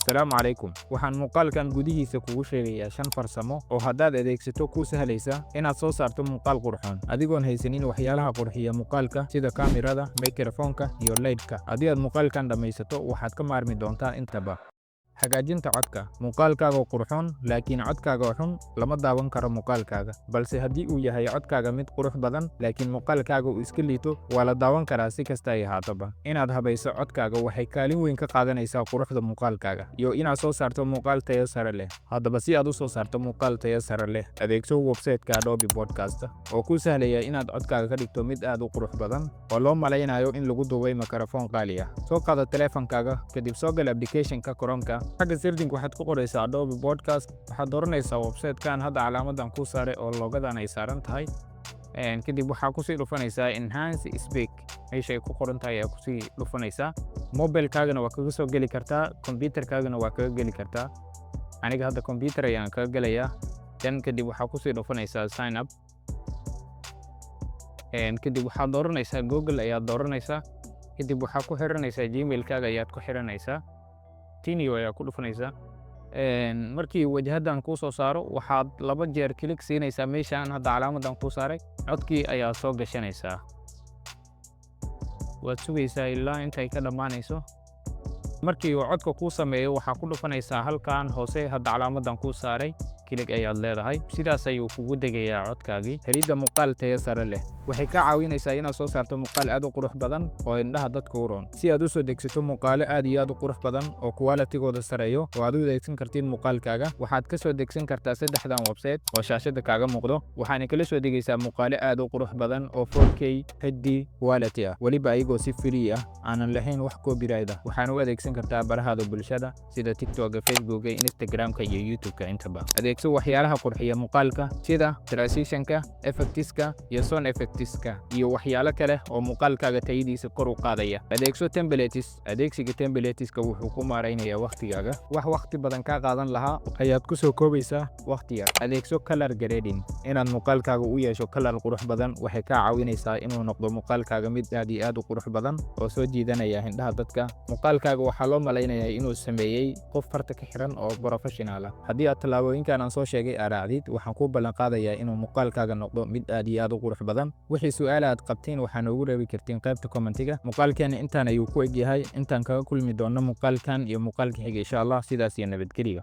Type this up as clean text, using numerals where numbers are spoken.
Asalaamu calaykum. Waxaan muuqaalkan gudihiisa kugu sheegayaa 5 farsamo oo haddaad adeegsato kuu sahlaysa inaad soo saarto muuqaal qurxoon adigoon haysanin waxyaalaha qurxiya muuqaalka sida kaamirada, mikrofoonka iyo lightka. Haddii aad muuqaalkan dhamaysato, waxaad ka maarmi doontaa intaba. Hagaajinta codka. Muuqaalkaaga qurxoon laakiin codkaaga xun lama daawan karo muuqaalkaaga. Balse haddii uu yahay codkaaga mid qurux badan laakiin muuqaalkaaga uu iska liito, waa la daawan karaa si kasta ay ahaataba. Inaad habayso codkaaga waxay kaalin weyn ka qaadanaysaa quruxda muuqaalkaaga iyo inaad soo saarto muuqaal tayo sare leh. Haddaba si aad u soo saarto muuqaal tayo sare leh, adeegso website-ka Adobe Podcast oo kuu sahlaya inaad codkaaga ka dhigto mid aad u qurux badan oo loo malaynayo in lagu duubay mikrofoon qaali ah. Soo qaado taleefankaaga, kadib soo gal application-ka Chrome-ka. xagga searching waxaad ku qoraysaa Adobe Podcast. Waxaad dooranaysaa website-kan hadda calaamadan ku saaray oo logadan ay saaran tahay. Kadib waxaa ku sii dhufanaysaa Enhance Speak. Meesha ay ku qoran tahay ayaa ku sii dhufanaysaa. Mobile-kaagana waa kaga soo geli kartaa, computer-kaagana waa kaga geli kartaa. Aniga hadda computer ayaan kaga gelayaa. Kadib waxaa ku sii dhufanaysaa Sign Up. Kadib waxaad dooranaysaa Google ayaad dooranaysaa. Kadib waxaa ku xiranaysaa Gmail-kaaga ayaad ku xiranaysaa. Tinio ayaa ku dhufanaysaa. Markii wajhadan kuu soo saaro, waxaad 2 jeer click siinaysaa meeshaan hadda calaamadan ku saaray. Codkii ayaa soo gashanaysaa. Waad sugaysaa ilaa intay ka dhamaanayso. Markii uu codka kuu sameeyo, waxaa ku dhufanaysaa halkan hoose hadda calaamadan ku saaray. Click ayaad leedahay. Sidaas ayuu kugu degayaa codkaagii. Helidda muuqaal tayo sare leh waxay ka caawinaysaa inaad soo saarto muuqaal aad u qurux badan oo indhaha dadka u roon. Si aad u soo degsato muuqaalo aad iyo aad u qurux badan oo quality-gooda sareeyo oo aad u adeegsan kartiin muuqaalkaaga, waxaad ka soo degsan kartaa 3 website oo shaashada kaaga muuqdo. waxaana kala soo degaysaa muuqaalo aad u qurux badan oo 4K HD quality ah, waliba ayagoo si free ah aanan lahayn wax copyright ah. waxaana u adeegsan kartaa barahaada bulshada sida TikTok, Facebook, Instagram iyo YouTube-ka intaba. Adeegso waxyaalaha qurxiya muuqaalka sida transition-ka, effects-ka iyo sound effects-ka iyo waxyaalo kale oo muuqaalkaaga tayadiisa kor u qaadaya. Adeegso templates. Adeegsiga templates-ka wuxuu ku maaraynayaa waqtigaaga. wax waqti badan ka qaadan lahaa ayaad ku soo koobaysaa waqti yar. Adeegso color grading. Inaad muuqaalkaaga u yeesho color qurux badan waxay ka caawinaysaa inuu noqdo muuqaalkaaga mid aad iyo aad u qurux badan oo soo jiidanaya indhaha dadka. Muuqaalkaaga waxaa loo malaynayaa inuu sameeyay qof farta ka xiran oo professional ah. Haddii aad tallaabooyinkan aan soo sheegay araacdid, waxaan ku ballan qaadayaa inuu muuqaalkaaga noqdo mid aad iyo aad u qurux badan. wixii su'aal aad qabtiin waxaa noogu reebi kartiin qaybta commentiga. muuqaalkeena intaan ayuu ku eg yahay. intaan kaga kulmi doonno muuqaalkan iyo muuqaalka xiga insha Allah. sidaas iyo nabadgelyo.